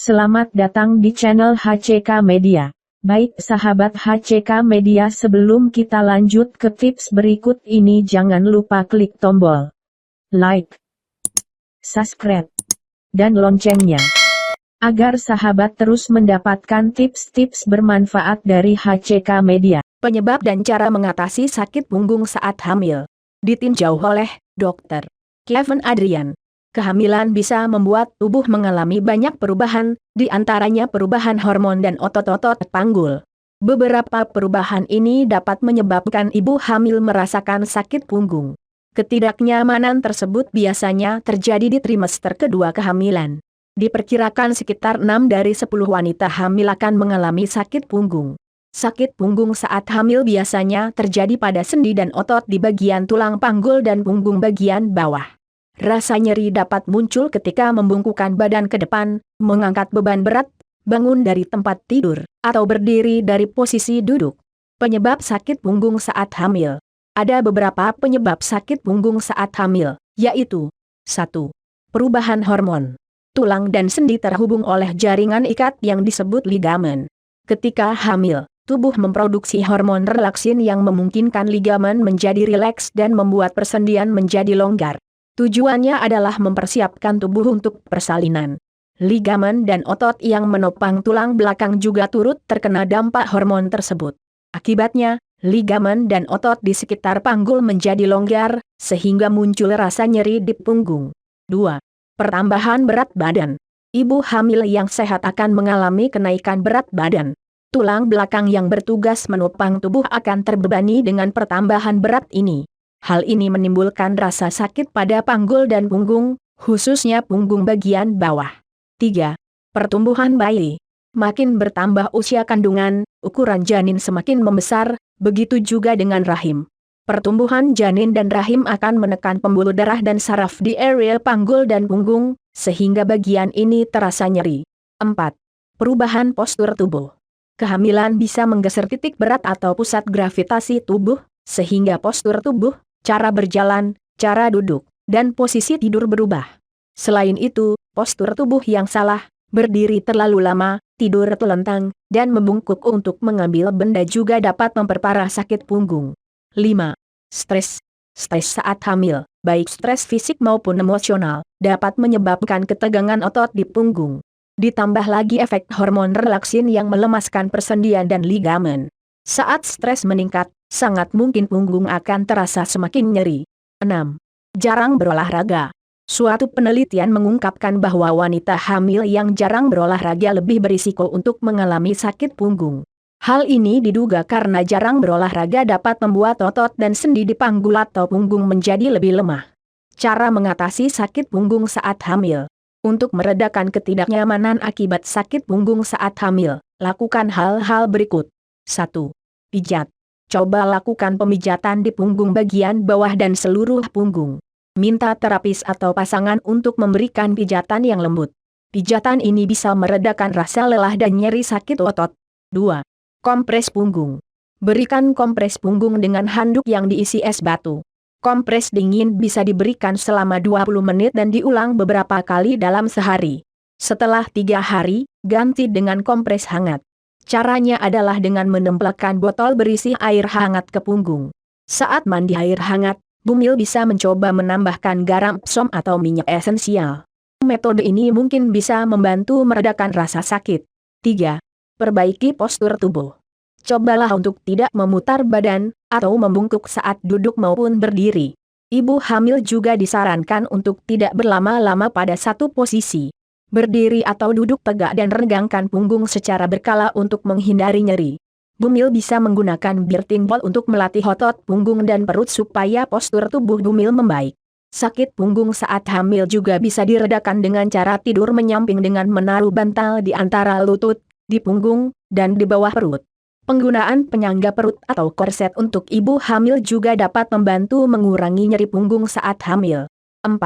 Selamat datang di channel HCK Media. Baik sahabat HCK Media, sebelum kita lanjut ke tips berikut ini, jangan lupa klik tombol like, subscribe, dan loncengnya, agar sahabat terus mendapatkan tips-tips bermanfaat dari HCK Media. Penyebab dan cara mengatasi sakit punggung saat hamil ditinjau oleh Dr. Kevin Adrian. Kehamilan bisa membuat tubuh mengalami banyak perubahan, di antaranya perubahan hormon dan otot-otot panggul. Beberapa perubahan ini dapat menyebabkan ibu hamil merasakan sakit punggung. Ketidaknyamanan tersebut biasanya terjadi di trimester kedua kehamilan. Diperkirakan sekitar 6 dari 10 wanita hamil akan mengalami sakit punggung. Sakit punggung saat hamil biasanya terjadi pada sendi dan otot di bagian tulang panggul dan punggung bagian bawah. Rasa nyeri dapat muncul ketika membungkukkan badan ke depan, mengangkat beban berat, bangun dari tempat tidur, atau berdiri dari posisi duduk. Penyebab sakit punggung saat hamil. Ada beberapa penyebab sakit punggung saat hamil, yaitu 1. Perubahan hormon. Tulang dan sendi terhubung oleh jaringan ikat yang disebut ligamen. Ketika hamil, tubuh memproduksi hormon relaksin yang memungkinkan ligamen menjadi rileks dan membuat persendian menjadi longgar. Tujuannya adalah mempersiapkan tubuh untuk persalinan. Ligamen dan otot yang menopang tulang belakang juga turut terkena dampak hormon tersebut. Akibatnya, ligamen dan otot di sekitar panggul menjadi longgar, sehingga muncul rasa nyeri di punggung. 2. Pertambahan berat badan. Ibu hamil yang sehat akan mengalami kenaikan berat badan. Tulang belakang yang bertugas menopang tubuh akan terbebani dengan pertambahan berat ini. Hal ini menimbulkan rasa sakit pada panggul dan punggung, khususnya punggung bagian bawah. 3. Pertumbuhan bayi. Makin bertambah usia kandungan, ukuran janin semakin membesar, begitu juga dengan rahim. Pertumbuhan janin dan rahim akan menekan pembuluh darah dan saraf di area panggul dan punggung, sehingga bagian ini terasa nyeri. 4. Perubahan postur tubuh. Kehamilan bisa menggeser titik berat atau pusat gravitasi tubuh, sehingga postur tubuh, cara berjalan, cara duduk, dan posisi tidur berubah. Selain itu, postur tubuh yang salah, berdiri terlalu lama, tidur telentang, dan membungkuk untuk mengambil benda juga dapat memperparah sakit punggung. 5. Stres. Stres saat hamil, baik stres fisik maupun emosional, dapat menyebabkan ketegangan otot di punggung. Ditambah lagi efek hormon relaksin yang melemaskan persendian dan ligamen. Saat stres meningkat, sangat mungkin punggung akan terasa semakin nyeri. 6. Jarang berolahraga. Suatu penelitian mengungkapkan bahwa wanita hamil yang jarang berolahraga lebih berisiko untuk mengalami sakit punggung. Hal ini diduga karena jarang berolahraga dapat membuat otot dan sendi di panggul atau punggung menjadi lebih lemah. Cara mengatasi sakit punggung saat hamil. Untuk meredakan ketidaknyamanan akibat sakit punggung saat hamil, lakukan hal-hal berikut. 1. Pijat. Coba lakukan pemijatan di punggung bagian bawah dan seluruh punggung. Minta terapis atau pasangan untuk memberikan pijatan yang lembut. Pijatan ini bisa meredakan rasa lelah dan nyeri sakit otot. 2. Kompres punggung. Berikan kompres punggung dengan handuk yang diisi es batu. Kompres dingin bisa diberikan selama 20 menit dan diulang beberapa kali dalam sehari. Setelah 3 hari, ganti dengan kompres hangat. Caranya adalah dengan menempelkan botol berisi air hangat ke punggung. Saat mandi air hangat, bumil bisa mencoba menambahkan garam Epsom atau minyak esensial. Metode ini mungkin bisa membantu meredakan rasa sakit. 3. Perbaiki postur tubuh. Cobalah untuk tidak memutar badan, atau membungkuk saat duduk maupun berdiri. Ibu hamil juga disarankan untuk tidak berlama-lama pada satu posisi. Berdiri atau duduk tegak dan regangkan punggung secara berkala untuk menghindari nyeri. Bumil bisa menggunakan birthing ball untuk melatih otot punggung dan perut supaya postur tubuh bumil membaik. Sakit punggung saat hamil juga bisa diredakan dengan cara tidur menyamping dengan menaruh bantal di antara lutut, di punggung, dan di bawah perut. Penggunaan penyangga perut atau korset untuk ibu hamil juga dapat membantu mengurangi nyeri punggung saat hamil. 4.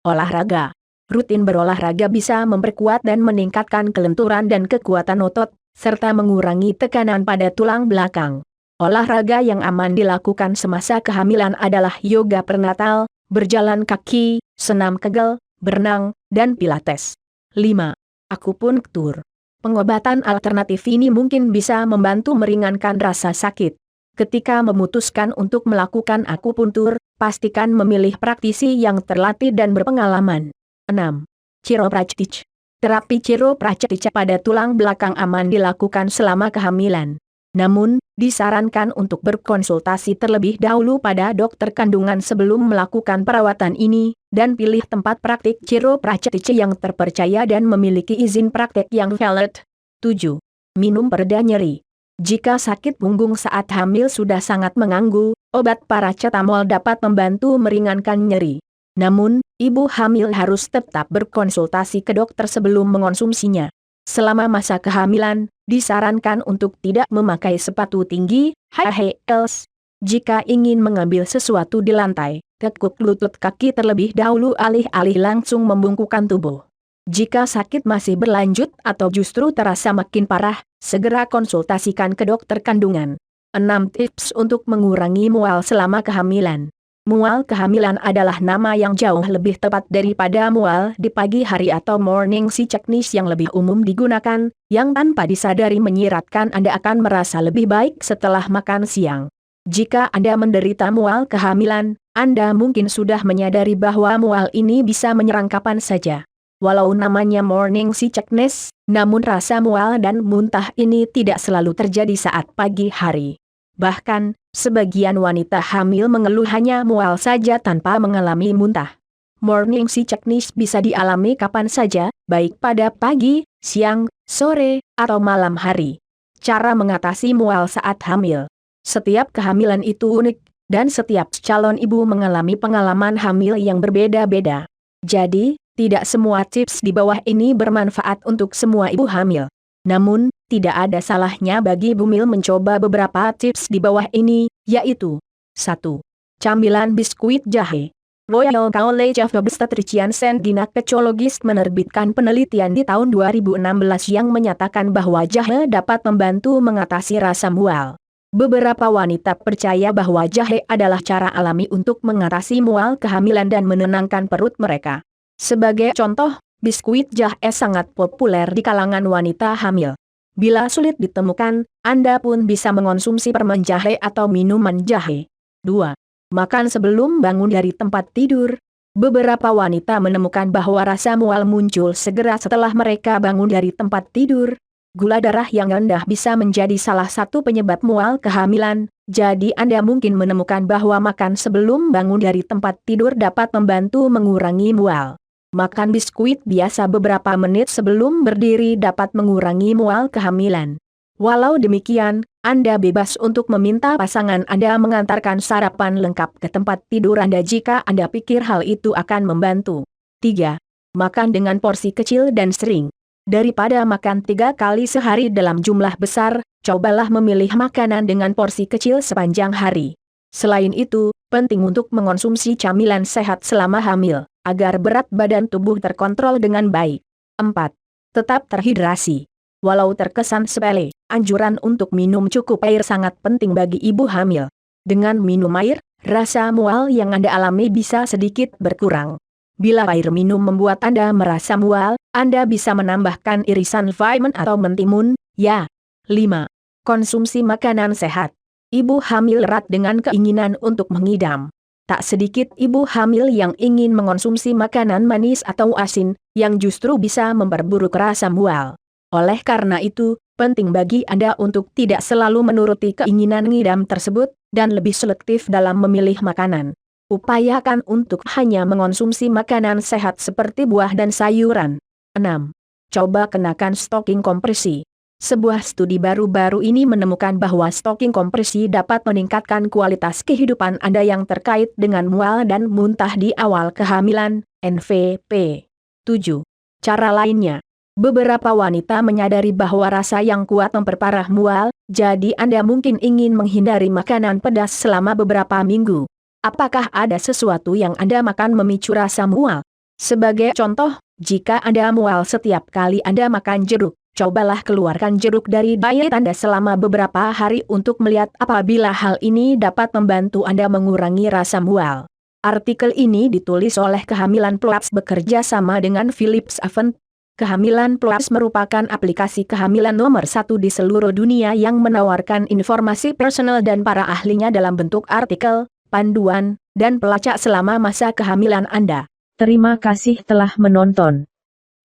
Olahraga. Rutin berolahraga bisa memperkuat dan meningkatkan kelenturan dan kekuatan otot, serta mengurangi tekanan pada tulang belakang. Olahraga yang aman dilakukan semasa kehamilan adalah yoga prenatal, berjalan kaki, senam kegel, berenang, dan pilates. 5. akupunktur. Pengobatan alternatif ini mungkin bisa membantu meringankan rasa sakit. Ketika memutuskan untuk melakukan akupuntur, pastikan memilih praktisi yang terlatih dan berpengalaman. 6. Chiropractic. Terapi chiropractic pada tulang belakang aman dilakukan selama kehamilan. Namun, disarankan untuk berkonsultasi terlebih dahulu pada dokter kandungan sebelum melakukan perawatan ini, dan pilih tempat praktik chiropractic yang terpercaya dan memiliki izin praktek yang valid. 7. Minum pereda nyeri. Jika sakit punggung saat hamil sudah sangat mengganggu, obat paracetamol dapat membantu meringankan nyeri. Namun, ibu hamil harus tetap berkonsultasi ke dokter sebelum mengonsumsinya. Selama masa kehamilan, disarankan untuk tidak memakai sepatu tinggi, high heels. Jika ingin mengambil sesuatu di lantai, tekuk lutut kaki terlebih dahulu alih-alih langsung membungkukkan tubuh. Jika sakit masih berlanjut atau justru terasa makin parah, segera konsultasikan ke dokter kandungan. 6 tips untuk mengurangi mual selama kehamilan. Mual kehamilan adalah nama yang jauh lebih tepat daripada mual di pagi hari atau morning sickness yang lebih umum digunakan, yang tanpa disadari menyiratkan Anda akan merasa lebih baik setelah makan siang. Jika Anda menderita mual kehamilan, Anda mungkin sudah menyadari bahwa mual ini bisa menyerang kapan saja. Walau namanya morning sickness, namun rasa mual dan muntah ini tidak selalu terjadi saat pagi hari. Bahkan, sebagian wanita hamil mengeluh hanya mual saja tanpa mengalami muntah. Morning sickness bisa dialami kapan saja, baik pada pagi, siang, sore, atau malam hari. Cara mengatasi mual saat hamil. Setiap kehamilan itu unik, dan setiap calon ibu mengalami pengalaman hamil yang berbeda-beda. Jadi, tidak semua tips di bawah ini bermanfaat untuk semua ibu hamil. Namun, tidak ada salahnya bagi Bumil mencoba beberapa tips di bawah ini, yaitu 1. Camilan biskuit jahe. Royal College of Obstetricians and Gynecologists menerbitkan penelitian di tahun 2016 yang menyatakan bahwa jahe dapat membantu mengatasi rasa mual. Beberapa wanita percaya bahwa jahe adalah cara alami untuk mengatasi mual kehamilan dan menenangkan perut mereka. Sebagai contoh, biskuit jahe sangat populer di kalangan wanita hamil. Bila sulit ditemukan, Anda pun bisa mengonsumsi permen jahe atau minuman jahe. 2. Makan sebelum bangun dari tempat tidur. Beberapa wanita menemukan bahwa rasa mual muncul segera setelah mereka bangun dari tempat tidur. Gula darah yang rendah bisa menjadi salah satu penyebab mual kehamilan, jadi Anda mungkin menemukan bahwa makan sebelum bangun dari tempat tidur dapat membantu mengurangi mual. Makan biskuit biasa beberapa menit sebelum berdiri dapat mengurangi mual kehamilan. Walau demikian, Anda bebas untuk meminta pasangan Anda mengantarkan sarapan lengkap ke tempat tidur Anda jika Anda pikir hal itu akan membantu. 3. Makan dengan porsi kecil dan sering. Daripada makan 3 kali sehari dalam jumlah besar, cobalah memilih makanan dengan porsi kecil sepanjang hari. Selain itu, penting untuk mengonsumsi camilan sehat selama hamil, agar berat badan tubuh terkontrol dengan baik. 4. Tetap terhidrasi. Walau terkesan sepele, anjuran untuk minum cukup air sangat penting bagi ibu hamil. Dengan minum air, rasa mual yang Anda alami bisa sedikit berkurang. Bila air minum membuat Anda merasa mual, Anda bisa menambahkan irisan vitamin atau mentimun, ya. 5. Konsumsi makanan sehat. Ibu hamil erat dengan keinginan untuk mengidam. Tak sedikit ibu hamil yang ingin mengonsumsi makanan manis atau asin, yang justru bisa memperburuk rasa mual. Oleh karena itu, penting bagi Anda untuk tidak selalu menuruti keinginan ngidam tersebut, dan lebih selektif dalam memilih makanan. Upayakan untuk hanya mengonsumsi makanan sehat seperti buah dan sayuran. 6. Coba kenakan stocking kompresi. Sebuah studi baru-baru ini menemukan bahwa stocking kompresi dapat meningkatkan kualitas kehidupan Anda yang terkait dengan mual dan muntah di awal kehamilan, NVP. 7. Cara lainnya. Beberapa wanita menyadari bahwa rasa yang kuat memperparah mual, jadi Anda mungkin ingin menghindari makanan pedas selama beberapa minggu. Apakah ada sesuatu yang Anda makan memicu rasa mual? Sebagai contoh, jika Anda mual setiap kali Anda makan jeruk, cobalah keluarkan jeruk dari diet Anda selama beberapa hari untuk melihat apabila hal ini dapat membantu Anda mengurangi rasa mual. Artikel ini ditulis oleh Kehamilan Plus bekerja sama dengan Philips Avent. Kehamilan Plus merupakan aplikasi kehamilan nomor 1 di seluruh dunia yang menawarkan informasi personal dan para ahlinya dalam bentuk artikel, panduan, dan pelacak selama masa kehamilan Anda. Terima kasih telah menonton.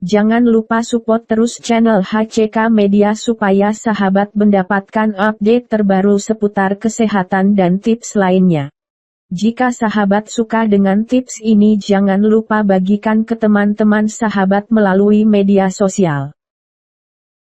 Jangan lupa support terus channel HCK Media supaya sahabat mendapatkan update terbaru seputar kesehatan dan tips lainnya. Jika sahabat suka dengan tips ini jangan lupa bagikan ke teman-teman sahabat melalui media sosial.